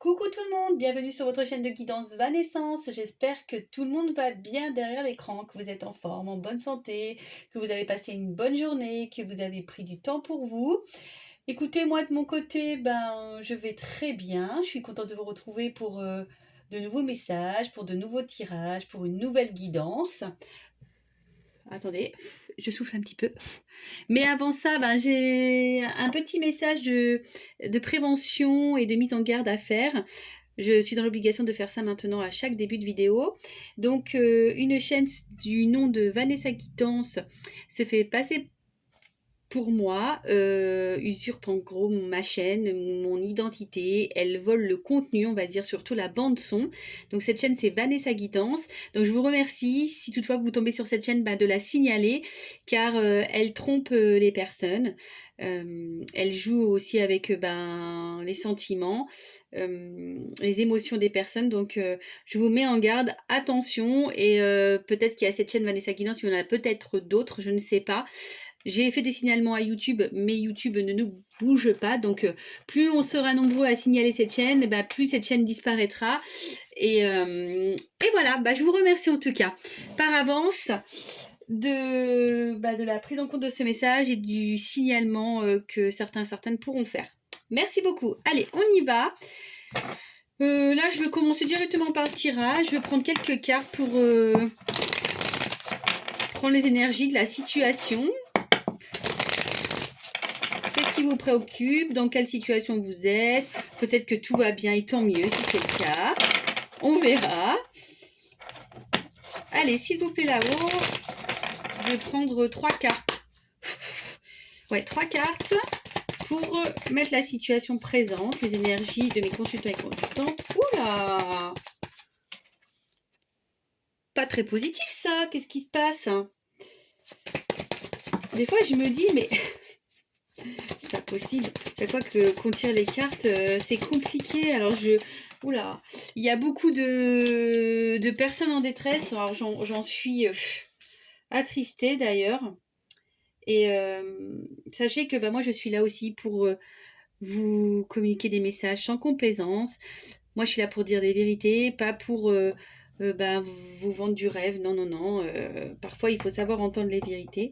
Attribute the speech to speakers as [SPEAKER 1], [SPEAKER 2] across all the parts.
[SPEAKER 1] Coucou tout le monde, bienvenue sur votre chaîne de guidance Vanescence. J'espère que tout le monde va bien derrière l'écran, que vous êtes en forme, en bonne santé, que vous avez passé une bonne journée, que vous avez pris du temps pour vous. Écoutez, moi de mon côté, je vais très bien. Je suis contente de vous retrouver pour de nouveaux messages, pour de nouveaux tirages, pour une nouvelle guidance. Attendez, je souffle un petit peu. Mais avant ça, j'ai un petit message de prévention et de mise en garde à faire. Je suis dans l'obligation de faire ça maintenant à chaque début de vidéo. Donc, une chaîne du nom de Vanessa Guidance se fait passer pour moi, usurpe en gros ma chaîne, mon identité. Elle vole le contenu, on va dire, surtout la bande son. Donc cette chaîne, c'est Vanessa Guidance. Donc je vous remercie, si toutefois vous tombez sur cette chaîne, de la signaler, car elle trompe les personnes. Elle joue aussi avec les sentiments, les émotions des personnes. Donc je vous mets en garde, attention. Et peut-être qu'il y a cette chaîne Vanessa Guidance, il y en a peut-être d'autres, je ne sais pas. J'ai fait des signalements à YouTube, mais YouTube ne nous bouge pas. Donc, plus on sera nombreux à signaler cette chaîne, plus cette chaîne disparaîtra. Et voilà, je vous remercie en tout cas par avance de la prise en compte de ce message et du signalement que certaines pourront faire. Merci beaucoup. Allez, on y va. Là, je vais commencer directement par le tirage. Je vais prendre quelques cartes pour prendre les énergies de la situation. Qu'est-ce qui vous préoccupe? Dans quelle situation vous êtes? Peut-être que tout va bien et tant mieux si c'est le cas. On verra. Allez, s'il vous plaît, là-haut, je vais prendre 3 cartes. Ouais, 3 cartes pour mettre la situation présente, les énergies de mes consultants et consultantes. Oula! Pas très positif ça, qu'est-ce qui se passe? Des fois, je me dis, mais c'est pas possible. Chaque fois qu'on tire les cartes, c'est compliqué. Alors oula, il y a beaucoup de personnes en détresse. Alors j'en suis attristée d'ailleurs. Et sachez que moi je suis là aussi pour vous communiquer des messages sans complaisance. Moi je suis là pour dire des vérités, pas pour vous vendre du rêve. Non, non, non. Parfois il faut savoir entendre les vérités.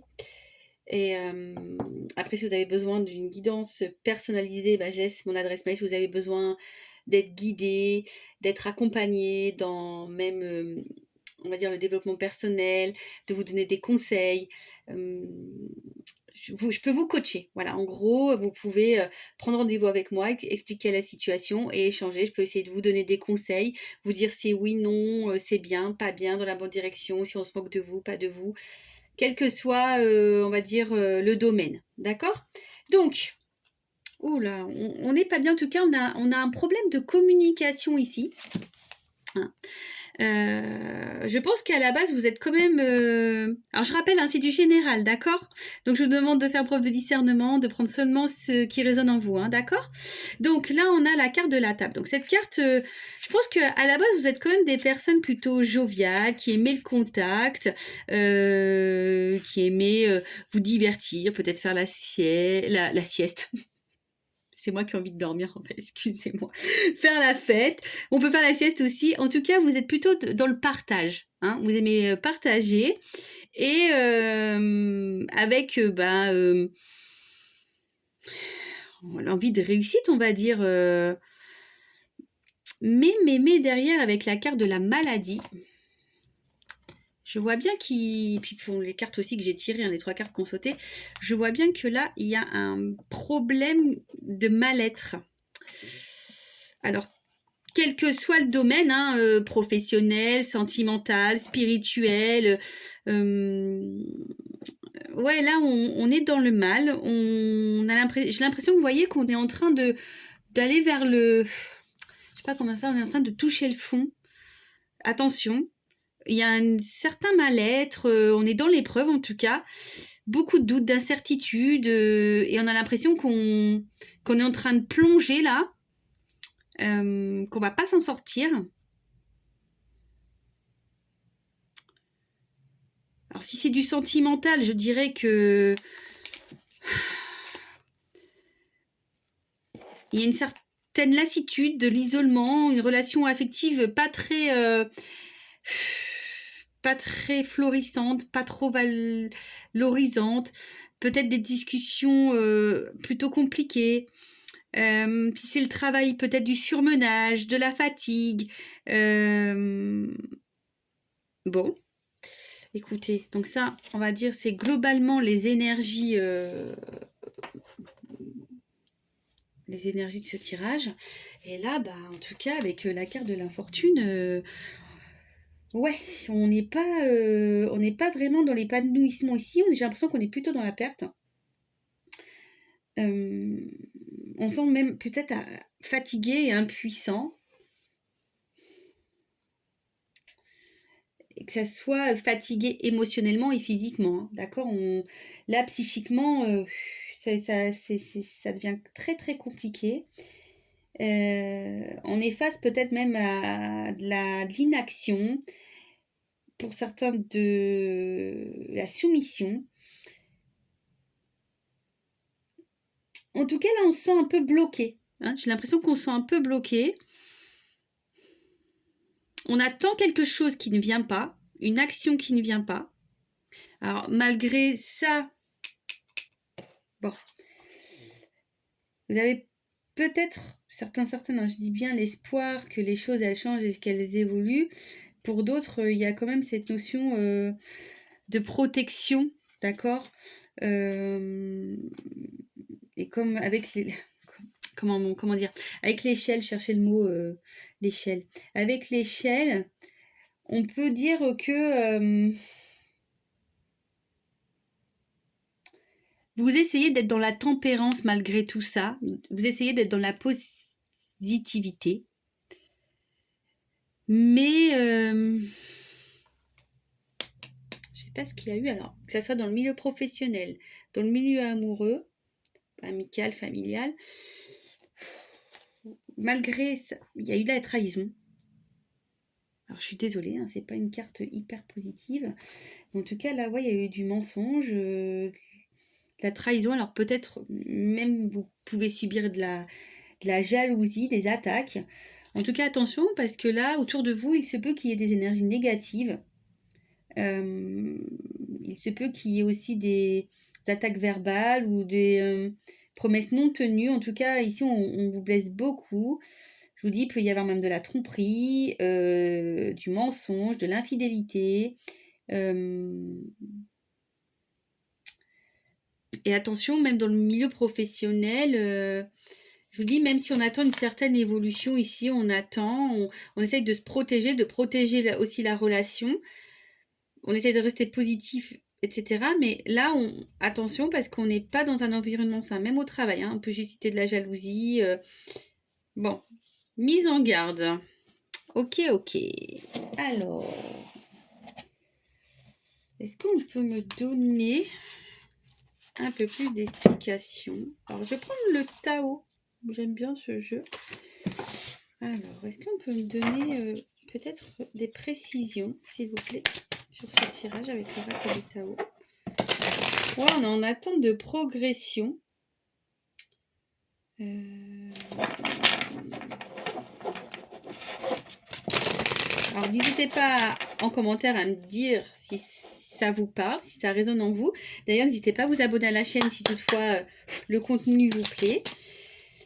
[SPEAKER 1] Et après, si vous avez besoin d'une guidance personnalisée, je laisse mon adresse mail. Si vous avez besoin d'être guidé, d'être accompagné dans même, on va dire, le développement personnel, de vous donner des conseils, je peux vous coacher. Voilà, en gros, vous pouvez prendre rendez-vous avec moi, expliquer la situation et échanger. Je peux essayer de vous donner des conseils, vous dire si oui, non, c'est bien, pas bien, dans la bonne direction, si on se moque de vous, pas de vous. Quel que soit, on va dire, le domaine. D'accord? Donc, oula, on n'est pas bien. En tout cas, on a un problème de communication ici. Hein. Je pense qu'à la base, vous êtes quand même... Alors, je rappelle, c'est du général, d'accord? Donc, je vous demande de faire preuve de discernement, de prendre seulement ce qui résonne en vous, d'accord? Donc, là, on a la carte de la table. Donc, cette carte, je pense qu'à la base, vous êtes quand même des personnes plutôt joviales, qui aimaient le contact, qui aimaient vous divertir, peut-être faire la sieste. C'est moi qui ai envie de dormir, en fait, excusez-moi. Faire la fête. On peut faire la sieste aussi. En tout cas, vous êtes plutôt dans le partage. Hein. Vous aimez partager. Et avec l'envie de réussite, on va dire. Mais derrière, avec la carte de la maladie, je vois bien puis pour les cartes aussi que j'ai tirées, les 3 cartes qu'on sautait, je vois bien que là, il y a un problème de mal-être. Alors, quel que soit le domaine, professionnel, sentimental, spirituel, ouais, là, on est dans le mal. J'ai l'impression, vous voyez, qu'on est en train d'aller vers le... Je sais pas comment ça, on est en train de toucher le fond. Attention, il y a un certain mal-être, on est dans l'épreuve en tout cas. Beaucoup de doutes, d'incertitudes, et on a l'impression qu'on est en train de plonger là. Qu'on va pas s'en sortir. Alors si c'est du sentimental, je dirais que il y a une certaine certaine lassitude, de l'isolement, une relation affective pas très florissante, pas trop valorisante, peut-être des discussions plutôt compliquées. Si c'est le travail, peut-être du surmenage, de la fatigue. Bon, écoutez, donc ça, on va dire, c'est globalement les énergies de ce tirage. Et là, bah, en tout cas, avec la carte de l'infortune, ouais, on n'est pas vraiment dans l'épanouissement ici. J'ai l'impression qu'on est plutôt dans la perte. On sent même peut-être fatigué et impuissant. Et que ça soit fatigué émotionnellement et physiquement, hein, d'accord? Là, psychiquement, ça devient très très compliqué. On est face peut-être même à de l'inaction, pour certains de la soumission. En tout cas, là, on se sent un peu bloqué. Hein. J'ai l'impression qu'on se sent un peu bloqué. On attend quelque chose qui ne vient pas, une action qui ne vient pas. Alors, malgré ça, bon, vous avez peut-être, certaines, hein, je dis bien l'espoir que les choses, elles changent et qu'elles évoluent. Pour d'autres, il y a quand même cette notion de protection, d'accord? Et comme avec les... Comment dire? Avec l'échelle, cherchez le mot, l'échelle. Avec l'échelle, on peut dire que vous essayez d'être dans la tempérance malgré tout ça. Vous essayez d'être dans la positivité. Mais je sais pas ce qu'il y a eu alors. Que ça soit dans le milieu professionnel, dans le milieu amoureux, amical, familial. Malgré ça, il y a eu de la trahison. Alors, je suis désolée, hein, c'est pas une carte hyper positive. En tout cas, là, ouais, il y a eu du mensonge, de la trahison. Alors, peut-être même vous pouvez subir de la jalousie, des attaques. En tout cas, attention, parce que là, autour de vous, il se peut qu'il y ait des énergies négatives. Il se peut qu'il y ait aussi des attaques verbales ou des promesses non tenues. En tout cas, ici, on vous blesse beaucoup. Je vous dis, il peut y avoir même de la tromperie, du mensonge, de l'infidélité. Et attention, même dans le milieu professionnel, je vous dis, même si on attend une certaine évolution ici, on essaye de se protéger, de protéger aussi la relation. On essaye de rester positif, etc. Mais là, attention, parce qu'on n'est pas dans un environnement sain, même au travail. Hein, on peut susciter de la jalousie. Bon, mise en garde. Ok. Alors, est-ce qu'on peut me donner un peu plus d'explications? Alors, je vais prendre le Tao. J'aime bien ce jeu. Alors, est-ce qu'on peut me donner peut-être des précisions, s'il vous plaît, sur ce tirage avec l'oracle du Tao? Ouais, on est en attente de progression. Alors, n'hésitez pas en commentaire à me dire si ça vous parle, si ça résonne en vous. D'ailleurs, n'hésitez pas à vous abonner à la chaîne si toutefois le contenu vous plaît,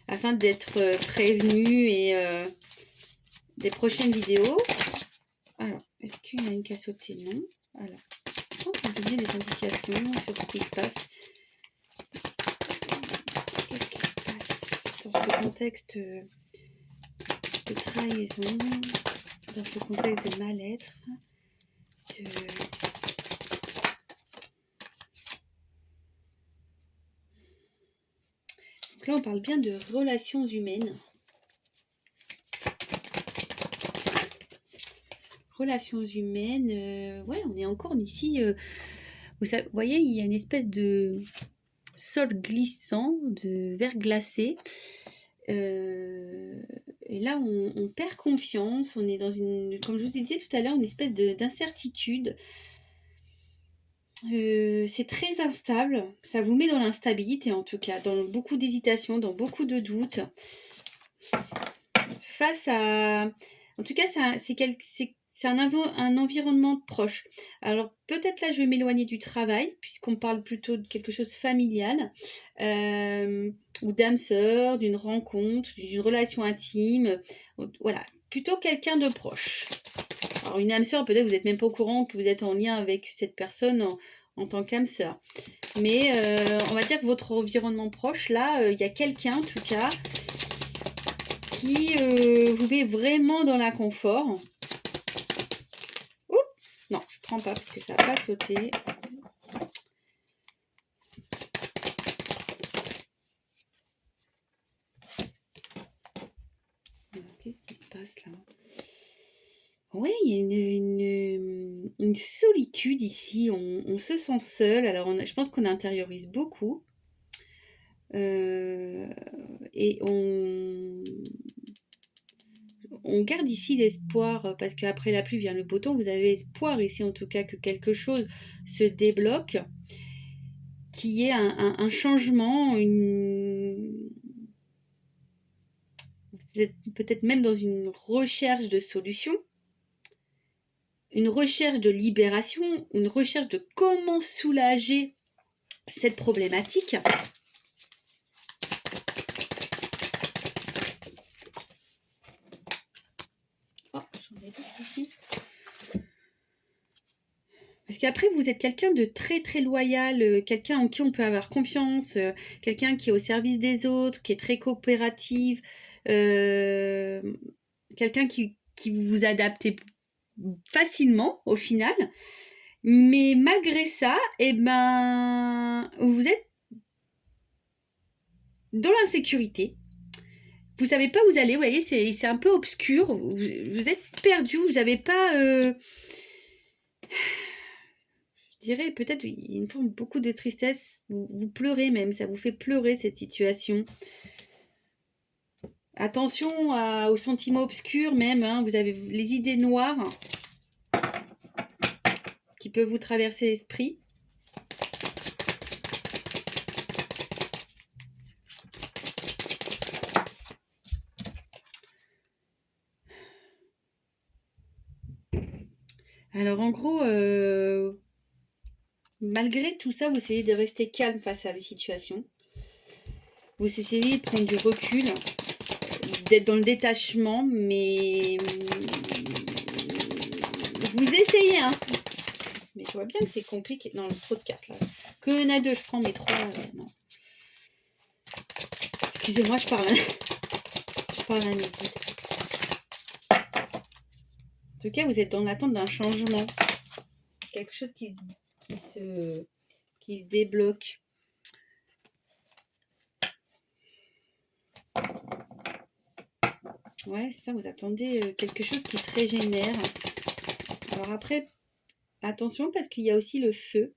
[SPEAKER 1] afin d'être prévenu et des prochaines vidéos. Alors, est-ce qu'il y a une qui a sauté? Non. Alors, on peut donner des indications sur ce qui se passe. Qu'est-ce qui se passe dans ce contexte de trahison, dans ce contexte de mal-être, Donc là, on parle bien de relations humaines. Relations humaines, ouais, on est encore ici. Vous voyez, il y a une espèce de sol glissant, de verre glacé. Et là, on perd confiance. On est dans comme je vous disais tout à l'heure, une espèce d'incertitude. C'est très instable. Ça vous met dans l'instabilité, en tout cas, dans beaucoup d'hésitation, dans beaucoup de doutes. face à... En tout cas, c'est un environnement proche. Alors, peut-être là, je vais m'éloigner du travail, puisqu'on parle plutôt de quelque chose de familial, ou d'âme sœur, d'une rencontre, d'une relation intime. Voilà, plutôt quelqu'un de proche. Alors, une âme sœur, peut-être vous n'êtes même pas au courant que vous êtes en lien avec cette personne en tant qu'âme sœur. Mais on va dire que votre environnement proche, là, il y a quelqu'un, en tout cas, qui vous met vraiment dans l'inconfort. Oups, non, je prends pas parce que ça va pas sauter. Qu'est-ce qui se passe là? Oui, il y a une solitude ici. On se sent seul. Alors, je pense qu'on intériorise beaucoup. Et on garde ici l'espoir, parce qu'après la pluie vient le beau temps. Vous avez espoir ici, en tout cas, que quelque chose se débloque, qu'il y ait un changement, vous êtes peut-être même dans une recherche de solution, une recherche de libération, une recherche de comment soulager cette problématique. Oh, j'en ai d'autres ici. Parce qu'après, vous êtes quelqu'un de très très loyal, quelqu'un en qui on peut avoir confiance, quelqu'un qui est au service des autres, qui est très coopérative, quelqu'un qui vous adapte facilement au final. Mais malgré ça, eh ben, vous êtes dans l'insécurité. Vous savez pas où vous allez, vous voyez, c'est un peu obscur. Vous êtes perdu, vous n'avez pas... je dirais peut-être une forme beaucoup de tristesse. Vous pleurez même, ça vous fait pleurer cette situation. Attention aux sentiments obscurs même, hein, vous avez les idées noires qui peuvent vous traverser l'esprit. Alors en gros, malgré tout ça, vous essayez de rester calme face à la situation. Vous essayez de prendre du recul, d'être dans le détachement, mais vous essayez, hein. Mais je vois bien que c'est compliqué. Non, trop de cartes là. Que y en a deux, je prends mes trois. Non. Excusez-moi, je parle à mes guides. En tout cas, vous êtes dans l'attente d'un changement. Quelque chose qui se débloque. Ouais, ça, vous attendez quelque chose qui se régénère. Alors après, attention parce qu'il y a aussi le feu.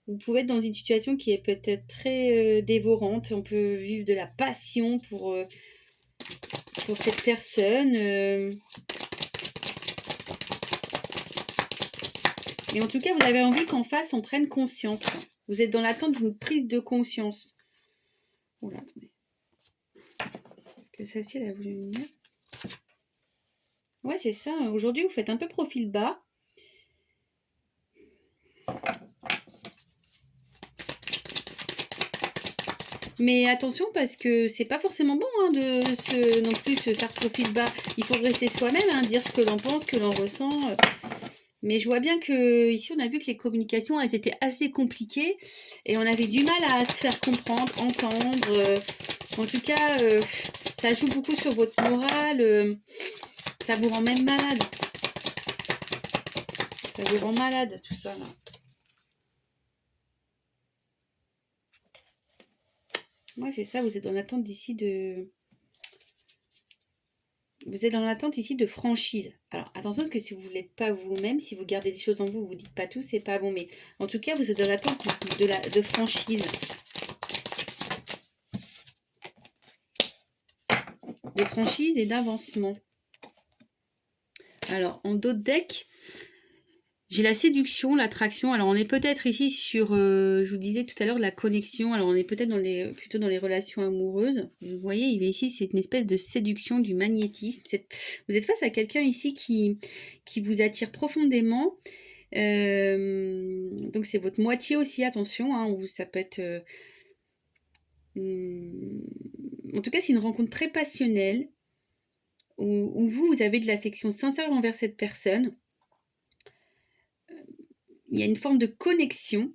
[SPEAKER 1] Vous pouvez être dans une situation qui est peut-être très dévorante. On peut vivre de la passion pour cette personne. Mais en tout cas, vous avez envie qu'en face, on prenne conscience. Vous êtes dans l'attente d'une prise de conscience. Oula, attendez. Est-ce que celle-ci, elle a voulu venir? Ouais, c'est ça. Aujourd'hui, vous faites un peu profil bas. Mais attention parce que c'est pas forcément bon hein, de non plus se faire profil bas. Il faut rester soi-même, hein, dire ce que l'on pense, ce que l'on ressent. Mais je vois bien que ici on a vu que les communications elles étaient assez compliquées et on avait du mal à se faire comprendre, entendre. En tout cas, ça joue beaucoup sur votre morale. Ça vous rend même malade. Ça vous rend malade tout ça là. Ouais, c'est ça, vous êtes dans l'attente d'ici de... Vous êtes dans l'attente ici de franchise. Alors, attention, parce que si vous ne l'êtes pas vous-même, si vous gardez des choses en vous, vous dites pas tout, c'est pas bon. Mais en tout cas, vous êtes dans l'attente de franchise. De franchise et d'avancement. Alors, en d'autres decks, J'ai la séduction, l'attraction. Alors, on est peut-être ici sur, je vous disais tout à l'heure, la connexion. Alors, on est peut-être plutôt dans les relations amoureuses. Vous voyez, il est ici, c'est une espèce de séduction, du magnétisme. Vous êtes face à quelqu'un ici qui vous attire profondément. Donc, c'est votre moitié aussi, attention, hein, ou ça peut être... en tout cas, c'est une rencontre très passionnelle où vous avez de l'affection sincère envers cette personne. Il y a une forme de connexion.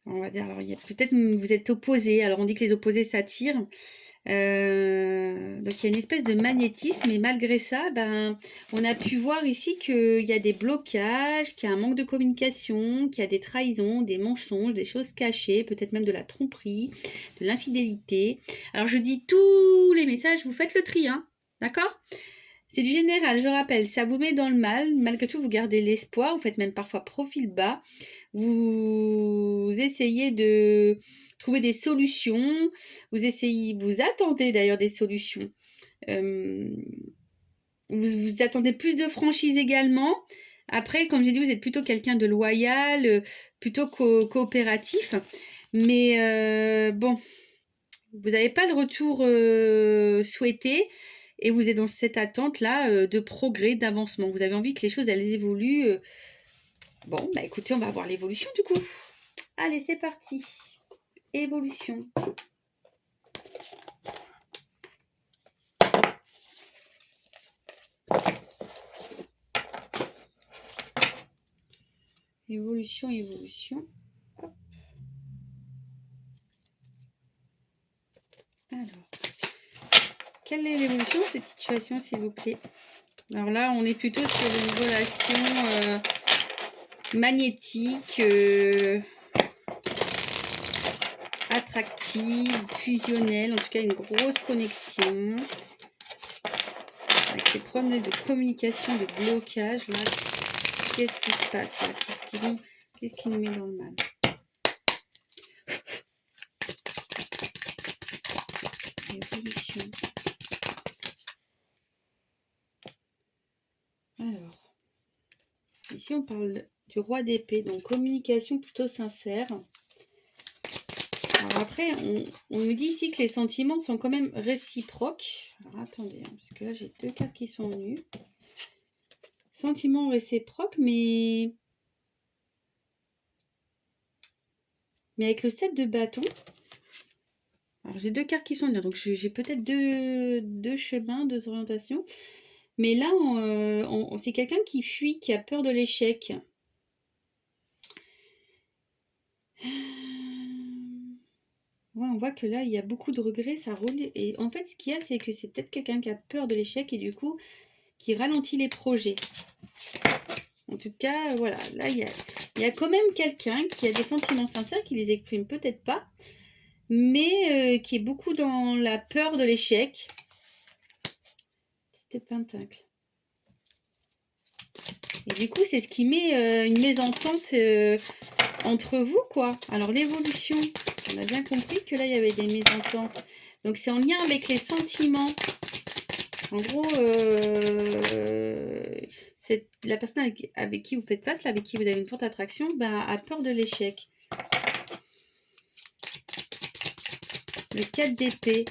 [SPEAKER 1] On va dire, alors il y a peut-être vous êtes opposés. Alors on dit que les opposés s'attirent. Donc il y a une espèce de magnétisme, et malgré ça, on a pu voir ici qu'il y a des blocages, qu'il y a un manque de communication, qu'il y a des trahisons, des mensonges, des choses cachées, peut-être même de la tromperie, de l'infidélité. Alors je dis tous les messages, vous faites le tri, hein, d'accord ? C'est du général, je rappelle, ça vous met dans le mal. Malgré tout, vous gardez l'espoir, vous faites même parfois profil bas. Vous essayez de trouver des solutions. Vous attendez d'ailleurs des solutions. Vous attendez plus de franchise également. Après, comme j'ai dit, vous êtes plutôt quelqu'un de loyal, plutôt coopératif. Mais bon, vous n'avez pas le retour souhaité. Et vous êtes dans cette attente-là de progrès, d'avancement. Vous avez envie que les choses, elles évoluent. Bon, écoutez, on va voir l'évolution du coup. Allez, c'est parti. Évolution. Évolution. Hop. Alors, quelle est l'évolution de cette situation, s'il vous plaît? Alors là, on est plutôt sur une relation magnétique, attractive, fusionnelle, en tout cas une grosse connexion. Avec des problèmes de communication, de blocage, là, qu'est-ce qui se passe là? Qu'est-ce qui nous met dans le mal? Évolution. Alors, ici on parle du roi d'épée, donc communication plutôt sincère. Alors après, on nous dit ici que les sentiments sont quand même réciproques. Alors attendez, parce que là j'ai 2 cartes qui sont venues. Sentiments réciproques, mais avec le 7 de bâton. Alors j'ai 2 cartes qui sont venues, donc j'ai peut-être deux chemins, 2 orientations. Mais là, c'est quelqu'un qui fuit, qui a peur de l'échec. Ouais, on voit que là, il y a beaucoup de regrets, ça roule. Et en fait, ce qu'il y a, c'est que c'est peut-être quelqu'un qui a peur de l'échec et du coup, qui ralentit les projets. En tout cas, voilà, là, il y a quand même quelqu'un qui a des sentiments sincères, qui les exprime peut-être pas, mais qui est beaucoup dans la peur de l'échec. C'était Pentacle. Et du coup, c'est ce qui met une mésentente entre vous, quoi. Alors, l'évolution, on a bien compris que là, il y avait des mésententes. Donc, c'est en lien avec les sentiments. En gros, la personne avec qui vous faites face, là, avec qui vous avez une forte attraction, a peur de l'échec. Le 4 d'épée.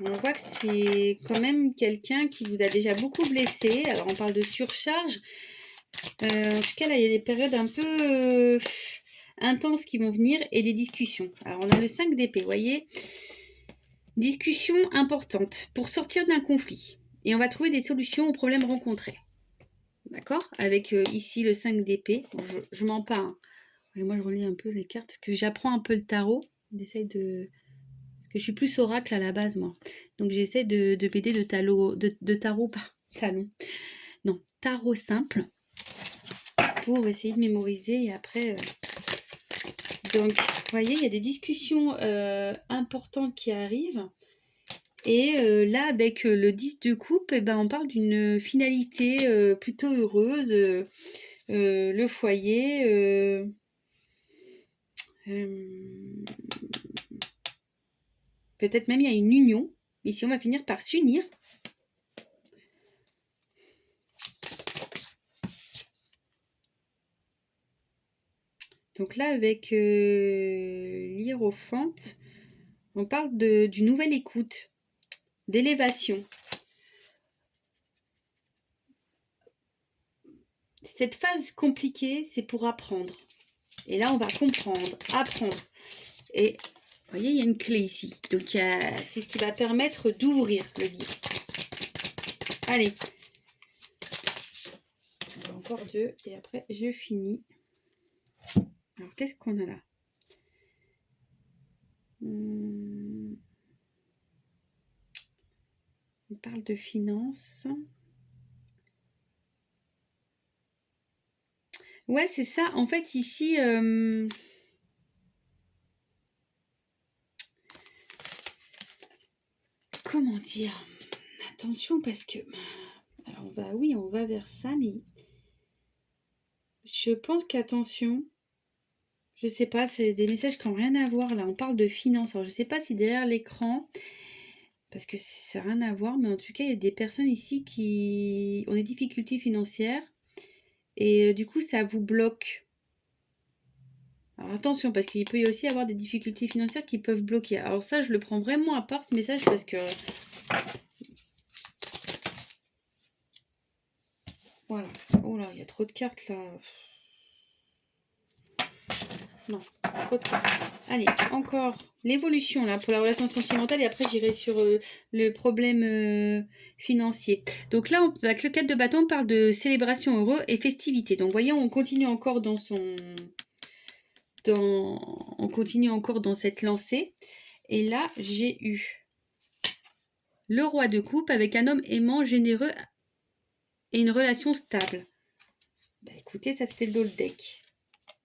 [SPEAKER 1] On voit que c'est quand même quelqu'un qui vous a déjà beaucoup blessé. Alors, on parle de surcharge. En tout cas, là, il y a des périodes un peu intenses qui vont venir et des discussions. Alors, on a le 5 d'épée, vous voyez. Discussion importante pour sortir d'un conflit. Et on va trouver des solutions aux problèmes rencontrés. D'accord? Avec ici le 5 d'épée. Bon, je mens pas. Hein. Et moi, je relis un peu les cartes parce que j'apprends un peu le tarot. J'essaye de... Parce que je suis plus oracle à la base, moi. Donc, j'essaie de m'aider de tarot, pas talon. Non, tarot simple. Pour essayer de mémoriser et après... Donc, vous voyez, il y a des discussions importantes qui arrivent. Et là, avec le 10 de coupe, on parle d'une finalité plutôt heureuse. Le foyer. Peut-être même il y a une union. Ici, on va finir par s'unir. Donc là, avec l'hiérophante, on parle d'une nouvelle écoute, d'élévation. Cette phase compliquée, c'est pour apprendre. Et là, on va comprendre, apprendre. Et vous voyez, il y a une clé ici. Donc, c'est ce qui va permettre d'ouvrir le livre. Allez. Encore 2 et après, je finis. Alors, qu'est-ce qu'on a là? On parle de finances. Ouais, c'est ça. En fait, ici... comment dire? Attention, parce que... Alors, on va vers ça, mais... Je pense qu'attention... Je sais pas, c'est des messages qui n'ont rien à voir. Là, on parle de finances. Alors, je sais pas si derrière l'écran... Parce que ça n'a rien à voir, mais en tout cas, il y a des personnes ici qui ont des difficultés financières. Et du coup, ça vous bloque. Alors attention, parce qu'il peut y aussi avoir des difficultés financières qui peuvent bloquer. Alors ça, je le prends vraiment à part ce message parce que... Voilà. Oh là, il y a trop de cartes là. Non, trop de cartes. Allez, encore l'évolution là pour la relation sentimentale et après j'irai sur le problème financier. Donc là, avec le 4 de bâton, on parle de célébration heureuse et festivité. Donc voyez, on continue encore dans son... On continue encore dans cette lancée. Et là, j'ai eu le roi de coupe avec un homme aimant, généreux et une relation stable. Bah écoutez, ça c'était le dos deck.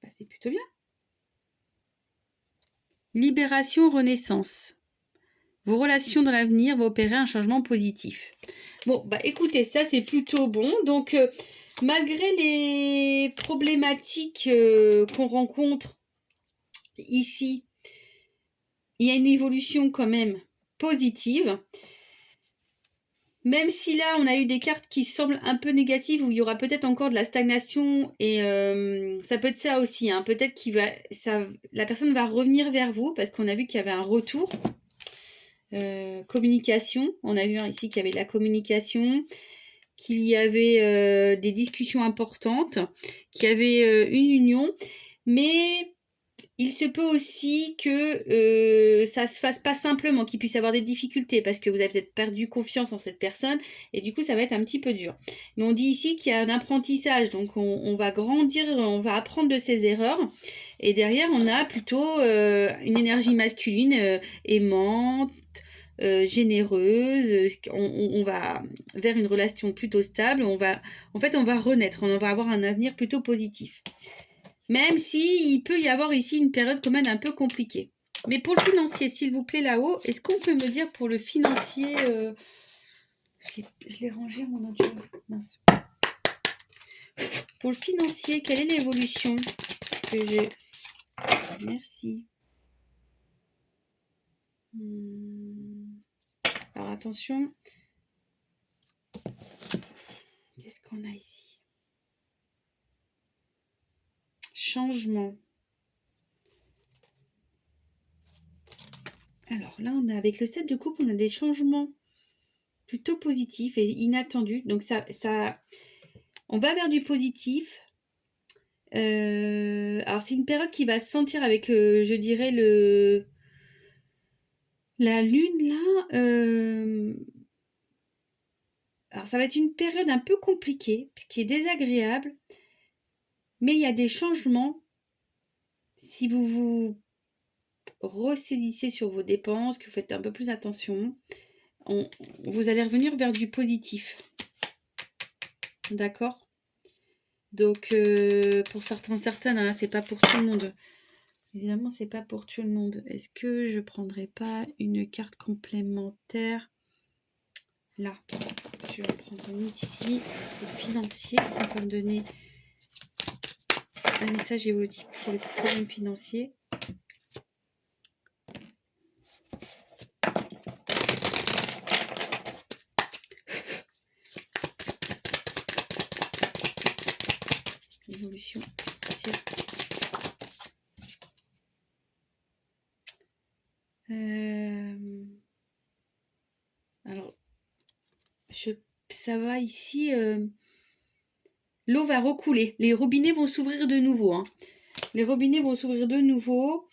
[SPEAKER 1] Bah, c'est plutôt bien. Libération, renaissance. Vos relations dans l'avenir vont opérer un changement positif. Bon, bah écoutez, ça c'est plutôt bon. Donc, malgré les problématiques qu'on rencontre ici, il y a une évolution quand même positive. Même si là, on a eu des cartes qui semblent un peu négatives, où il y aura peut-être encore de la stagnation, et ça peut être ça aussi. Hein. Peut-être la personne va revenir vers vous, parce qu'on a vu qu'il y avait un retour. Communication, on a vu ici qu'il y avait de la communication, qu'il y avait des discussions importantes, qu'il y avait une union, mais... Il se peut aussi que ça se fasse pas simplement, qu'il puisse y avoir des difficultés parce que vous avez peut-être perdu confiance en cette personne et du coup ça va être un petit peu dur. Mais on dit ici qu'il y a un apprentissage, donc on va grandir, on va apprendre de ses erreurs et derrière on a plutôt une énergie masculine aimante, généreuse, on va vers une relation plutôt stable, on va renaître, on va avoir un avenir plutôt positif. Même si il peut y avoir ici une période quand même un peu compliquée. Mais pour le financier, s'il vous plaît, là-haut, est-ce qu'on peut me dire pour le financier... Je l'ai rangé, mon audio. Mince. Pour le financier, quelle est l'évolution que j'ai? Merci. Alors, attention. Qu'est-ce qu'on a ici? Changement. Alors là, on a avec le 7 de coupe, on a des changements plutôt positifs et inattendus. Donc ça on va vers du positif. Alors c'est une période qui va se sentir avec, je dirais, la lune là. Alors ça va être une période un peu compliquée, qui est désagréable, mais il y a des changements. Si vous vous ressaisissez sur vos dépenses, que vous faites un peu plus attention, vous allez revenir vers du positif. D'accord? Donc pour certaines, hein, c'est pas pour tout le monde. Évidemment, c'est pas pour tout le monde. Est-ce que je prendrais pas une carte complémentaire? Là, je vais en prendre une ici. Le financier, est-ce qu'on peut me donner un message évolutif pour les problèmes financiers? Évolution. ça va ici. L'eau va recouler. Les robinets vont s'ouvrir de nouveau. Hein. Les robinets vont s'ouvrir de nouveau.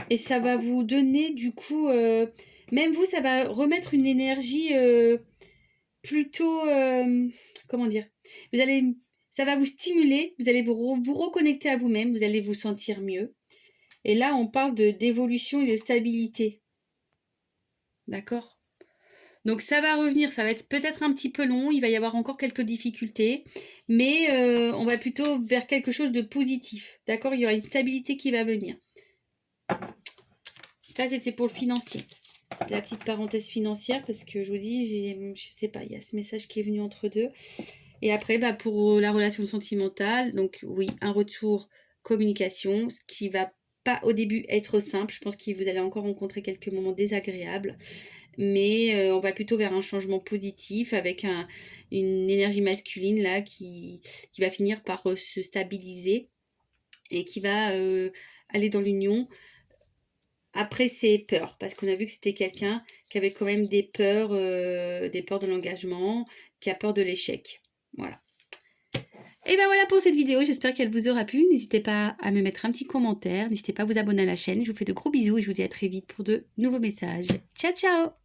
[SPEAKER 1] Et ça va vous donner du coup, même vous, ça va remettre une énergie plutôt, comment dire, ça va vous stimuler, vous allez vous reconnecter à vous-même, vous allez vous sentir mieux. Et là, on parle d'évolution et de stabilité. D'accord ? Donc ça va revenir, ça va être peut-être un petit peu long, il va y avoir encore quelques difficultés, mais on va plutôt vers quelque chose de positif. D'accord ? Il y aura une stabilité qui va venir. Ça, c'était pour le financier. C'était la petite parenthèse financière parce que je vous dis, je sais pas, il y a ce message qui est venu entre deux. Et après, pour la relation sentimentale, donc oui, un retour communication, ce qui va pas au début être simple. Je pense que vous allez encore rencontrer quelques moments désagréables. Mais on va plutôt vers un changement positif avec une énergie masculine là qui va finir par se stabiliser et qui va aller dans l'union. Après, c'est peurs, parce qu'on a vu que c'était quelqu'un qui avait quand même des peurs de l'engagement, qui a peur de l'échec. Voilà. Et ben voilà pour cette vidéo, j'espère qu'elle vous aura plu. N'hésitez pas à me mettre un petit commentaire, n'hésitez pas à vous abonner à la chaîne. Je vous fais de gros bisous et je vous dis à très vite pour de nouveaux messages. Ciao, ciao!